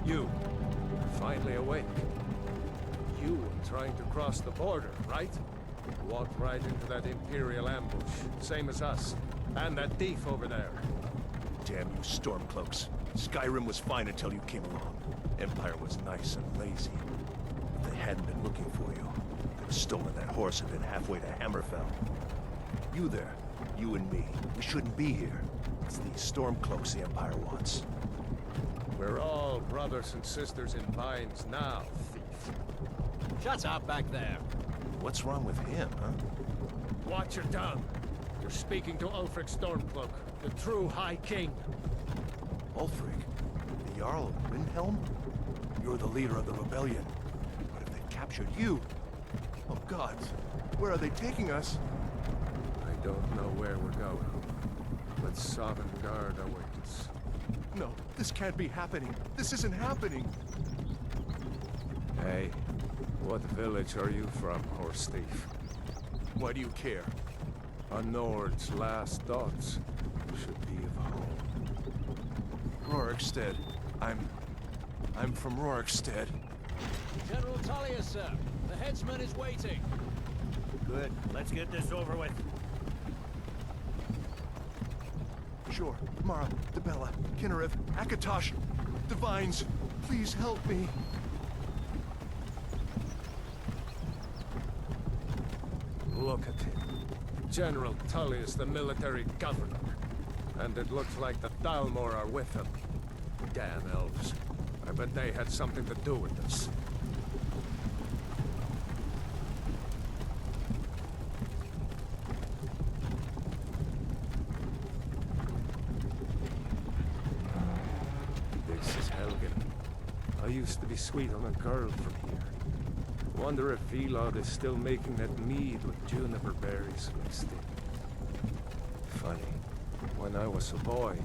You, finally awake. You were trying to cross the border, right? Walked right into that Imperial ambush, same as us. And that thief over there. Damn you Stormcloaks. Skyrim was fine until you came along. Empire was nice and lazy. If they hadn't been looking for you, they'd have stolen that horse and been halfway to Hammerfell. You there, you and me, we shouldn't be here. It's these Stormcloaks the Empire wants. We're all brothers and sisters in binds now, thief. Shut up back there. What's wrong with him, huh? Watch your tongue. You're speaking to Ulfric Stormcloak, the true High King. Ulfric? The Jarl of Windhelm? You're the leader of the rebellion. What if they captured you? Oh gods, where are they taking us? I don't know where we're going, but Sovngarde awaits. No, this can't be happening. This isn't happening. Hey, what village are you from, horse thief? Why do you care? A Nord's last thoughts should be of home. Rorikstead. I'm from Rorikstead. General Tullius, sir. The headsman is waiting. Good. Let's get this over with. Sure. Mara, Debella, Kinnarev, Akatosh, Divines, please help me. Look at him. General Tullius, the military governor. And it looks like the Thalmor are with him. Damn elves. I bet they had something to do with this. This is Helgen. I used to be sweet on a girl from here. Wonder if Vilod is still making that mead with juniper berries mixed in. Funny, when I was a boy,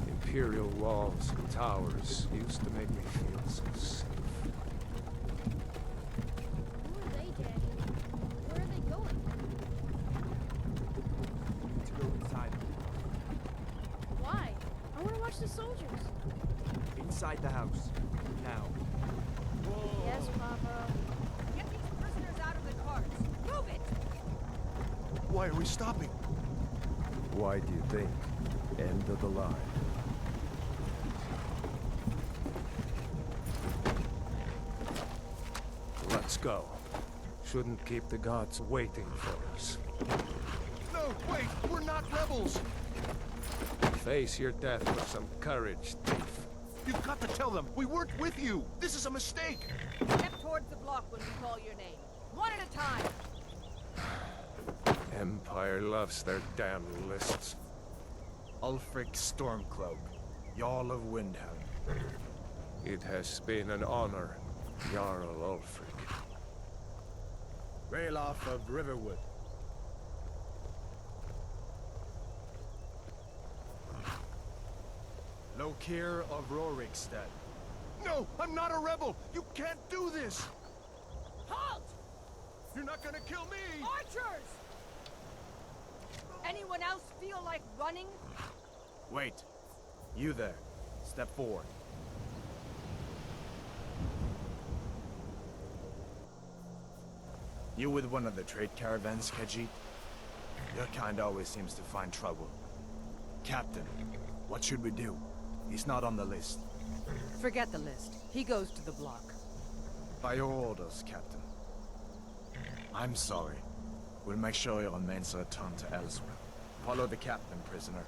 Imperial walls and towers used to make me feel so safe. Who are they, Daddy? Where are they going? To go inside. Why? I want to watch the soldiers. Inside the house. Now. Yes, Papa. Get these prisoners out of the carts. Move it! Why are we stopping? Why do you think? End of the line. Let's go. Shouldn't keep the gods waiting for us. No, wait! We're not rebels! Face your death with some courage, thief. You've got to tell them, we weren't with you! This is a mistake! Step towards the block when we call your name. One at a time. Empire loves their damn lists. Ulfric Stormcloak, Jarl of Windhelm. It has been an honor, Jarl Ulfric. Ralof of Riverwood. Lokir of Rorikstead. No, I'm not a rebel! You can't do this! Halt! You're not gonna kill me! Archers! Anyone else feel like running? Wait. You there. Step forward. You with one of the trade caravans, Khajiit? Your kind always seems to find trouble. Captain, what should we do? He's not on the list. Forget the list. He goes to the block. By your orders, Captain. I'm sorry. We'll make sure your remains are returned to Elsewhere. Follow the captain, prisoner.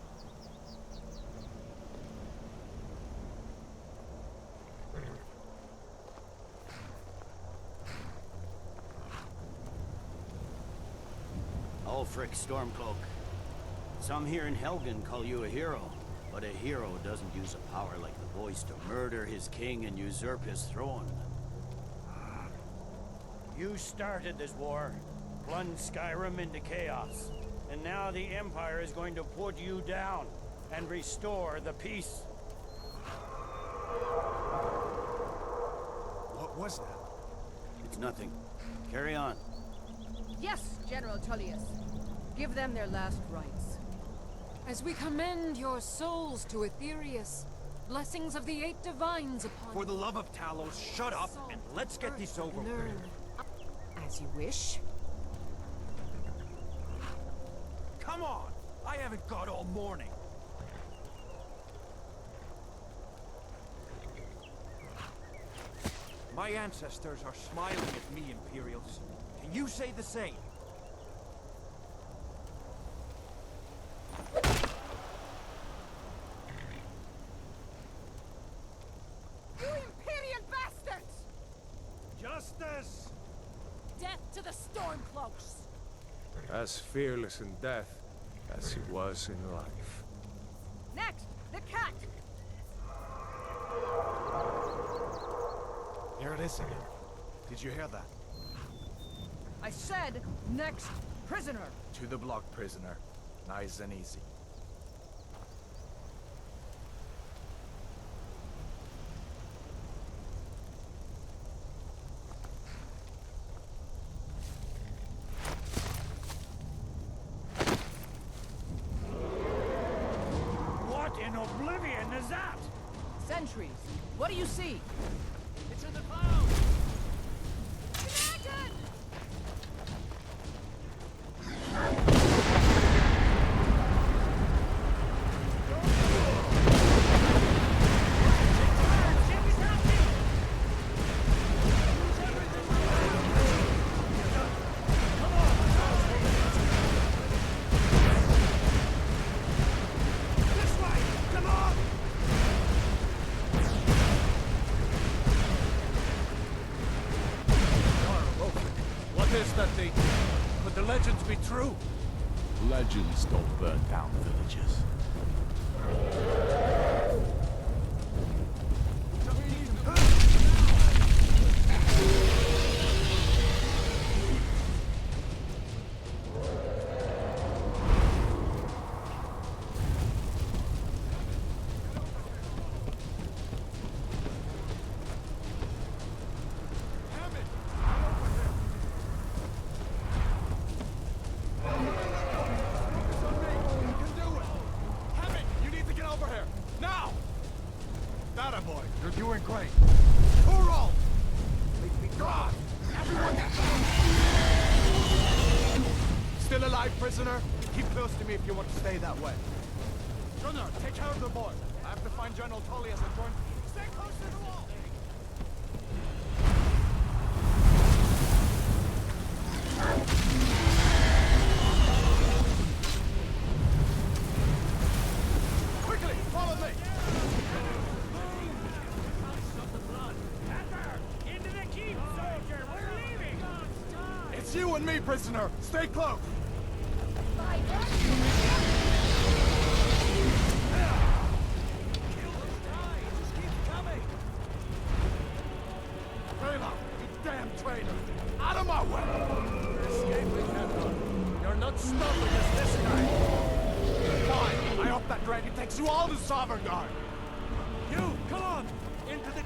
Ulfric Stormcloak. Some here in Helgen call you a hero, but a hero doesn't use a power like the voice to murder his king and usurp his throne. You started this war, plunged Skyrim into chaos, and now the Empire is going to put you down and restore the peace. What was that? It's nothing. Carry on. Yes, General Tullius. Give them their last rites. As we commend your souls to Aetherius, Blessings of the eight divines upon For the love of Talos, shut up and let's get this over with. As you wish. Come on! I haven't got all morning. My ancestors are smiling at me, Imperials. Can you say the same? You Imperial bastards! Justice! Death to the Stormcloaks! As fearless in death as he was in life. Next, the cat! Here it is again. Did you hear that? I said, next, prisoner! To the block, prisoner. Nice and easy. What in oblivion is that? Sentries, what do you see? It's in the clouds! Imagine! What is that thing? Could the legends be true? Legends don't burn down villages. Boy, you're doing great. Kuro! Please be gone! Everyone still alive, prisoner? Keep close to me if you want to stay that way. Gunnar, take care of the boy. I have to find General Tullius and join... Stay close to the wall! Quickly, follow me! It's you and me, prisoner! Stay close! Rayla, you damn traitor! Out of my way! You're escaping, Henry. You're not stopping us this time. Fine! I hope that dragon takes you all to Sovereign Guard! You, come on! Into the